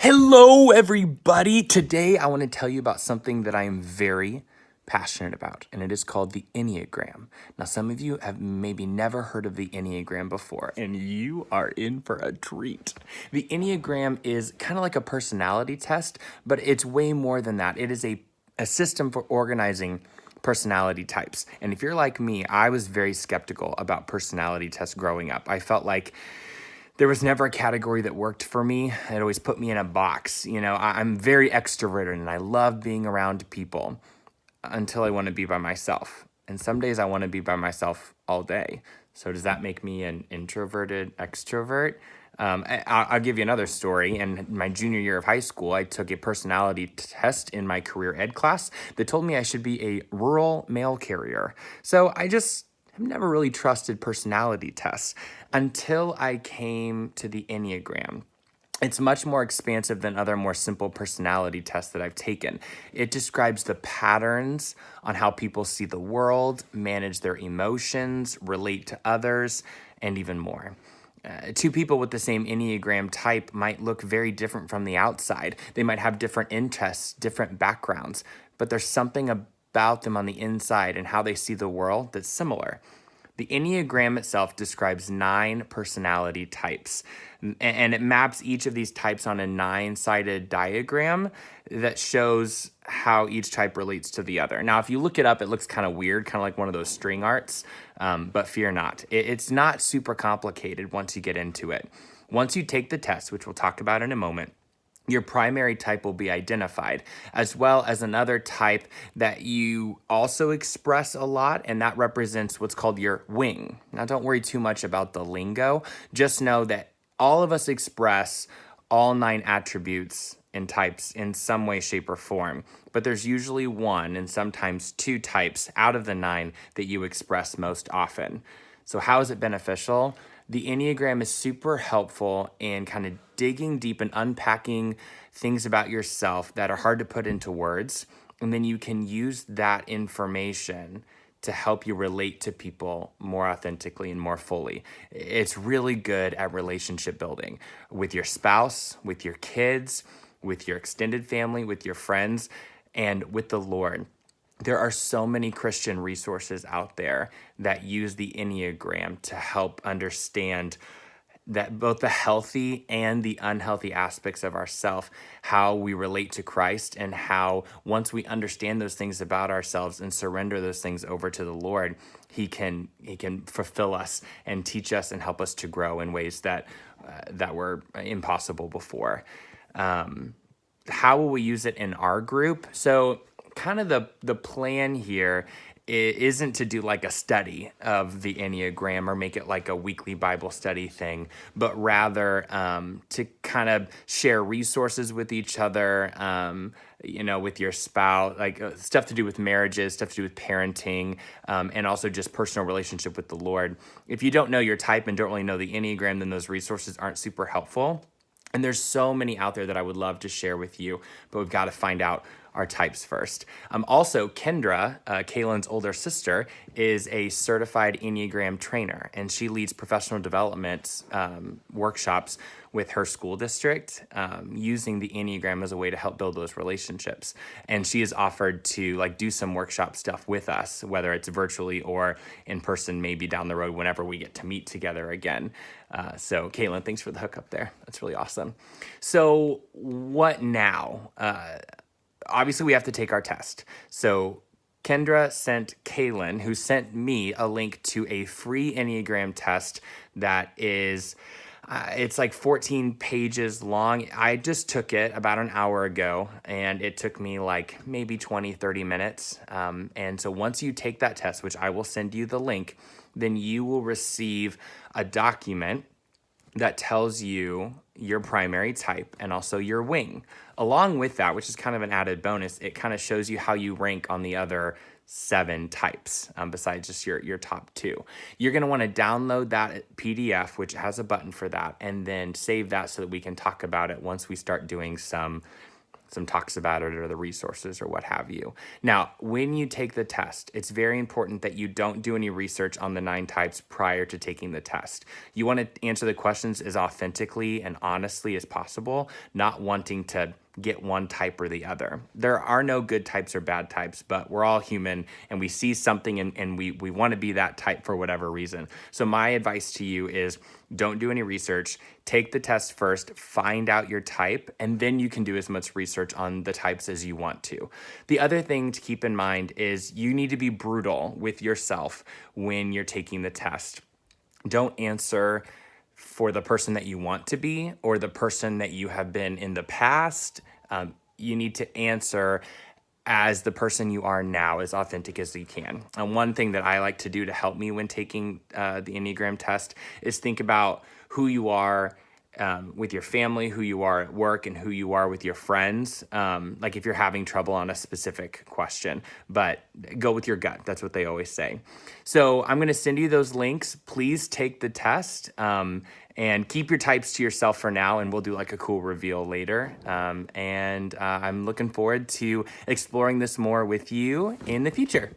Hello, everybody. Today, I want to tell you about something that I am very passionate about, and it is called the Enneagram. Now, some of you have maybe never heard of the Enneagram before, and you are in for a treat. The Enneagram is kind of like a personality test, but it's way more than that. It is a system for organizing personality types. And if you're like me, I was very skeptical about personality tests growing up. I felt like there was never a category that worked for me. It always put me in a box. I'm very extroverted and I love being around people until I want to be by myself. And some days I want to be by myself all day. So does that make me an introverted extrovert? I'll give you another story. In my junior year of high school, I took a personality test in my career ed class that told me I should be a rural mail carrier. So I've never really trusted personality tests until I came to the Enneagram. It's much more expansive than other more simple personality tests that I've taken. It describes the patterns on how people see the world, manage their emotions, relate to others, and even more. Two people with the same Enneagram type might look very different from the outside. They might have different interests, different backgrounds, but there's something about them on the inside and how they see the world that's similar. The Enneagram itself describes 9 personality types, and it maps each of these types on a 9-sided diagram that shows how each type relates to the other. Now, if you look it up, it looks kind of weird, kind of like one of those string arts, but fear not. It's not super complicated once you get into it. Once you take the test, which we'll talk about in a moment, your primary type will be identified, as well as another type that you also express a lot, and that represents what's called your wing. Now, don't worry too much about the lingo. Just know that all of us express all 9 attributes and types in some way, shape, or form. But there's usually 1 and sometimes 2 types out of the 9 that you express most often. So how is it beneficial? The Enneagram is super helpful in kind of digging deep and unpacking things about yourself that are hard to put into words. And then you can use that information to help you relate to people more authentically and more fully. It's really good at relationship building with your spouse, with your kids, with your extended family, with your friends, and with the Lord. There are so many Christian resources out there that use the Enneagram to help understand that both the healthy and the unhealthy aspects of ourself, how we relate to Christ, and how once we understand those things about ourselves and surrender those things over to the Lord, he can fulfill us and teach us and help us to grow in ways that were impossible before. How will we use it in our group? So kind of the plan here isn't to do like a study of the Enneagram or make it like a weekly Bible study thing, but rather to kind of share resources with each other, with your spouse, like stuff to do with marriages, stuff to do with parenting, and also just personal relationship with the Lord. If you don't know your type and don't really know the Enneagram, then those resources aren't super helpful. And there's so many out there that I would love to share with you, but we've got to find out our types first. Also, Kendra, Kaylin's older sister, is a certified Enneagram trainer, and she leads professional development workshops with her school district, using the Enneagram as a way to help build those relationships. And she has offered to do some workshop stuff with us, whether it's virtually or in person, maybe down the road whenever we get to meet together again. So Kaylin, thanks for the hookup there. That's really awesome. So what now? Obviously, we have to take our test. So Kendra sent Kaylin, who sent me a link to a free Enneagram test that is, it's like 14 pages long. I just took it about an hour ago, and it took me like maybe 20, 30 minutes. And so once you take that test, which I will send you the link, then you will receive a document that tells you your primary type and also your wing. Along with that, which is kind of an added bonus, it kind of shows you how you rank on the other 7 types, besides just your top 2. You're going to want to download that PDF, which has a button for that, and then save that so that we can talk about it once we start doing some some talks about it or the resources or what have you. Now, when you take the test, it's very important that you don't do any research on the 9 types prior to taking the test. You want to answer the questions as authentically and honestly as possible, not wanting to get one type or the other. There are no good types or bad types, but we're all human and we see something and we want to be that type for whatever reason. So my advice to you is don't do any research. Take the test first, find out your type, and then you can do as much research on the types as you want to. The other thing to keep in mind is you need to be brutal with yourself when you're taking the test. Don't answer for the person that you want to be or the person that you have been in the past. You need to answer as the person you are now, as authentic as you can. And one thing that I like to do to help me when taking the Enneagram test is think about who you are with your family, who you are at work, and who you are with your friends. Like if you're having trouble on a specific question, but go with your gut. That's what they always say. So I'm going to send you those links. Please take the test and keep your types to yourself for now, and we'll do like a cool reveal later. I'm looking forward to exploring this more with you in the future.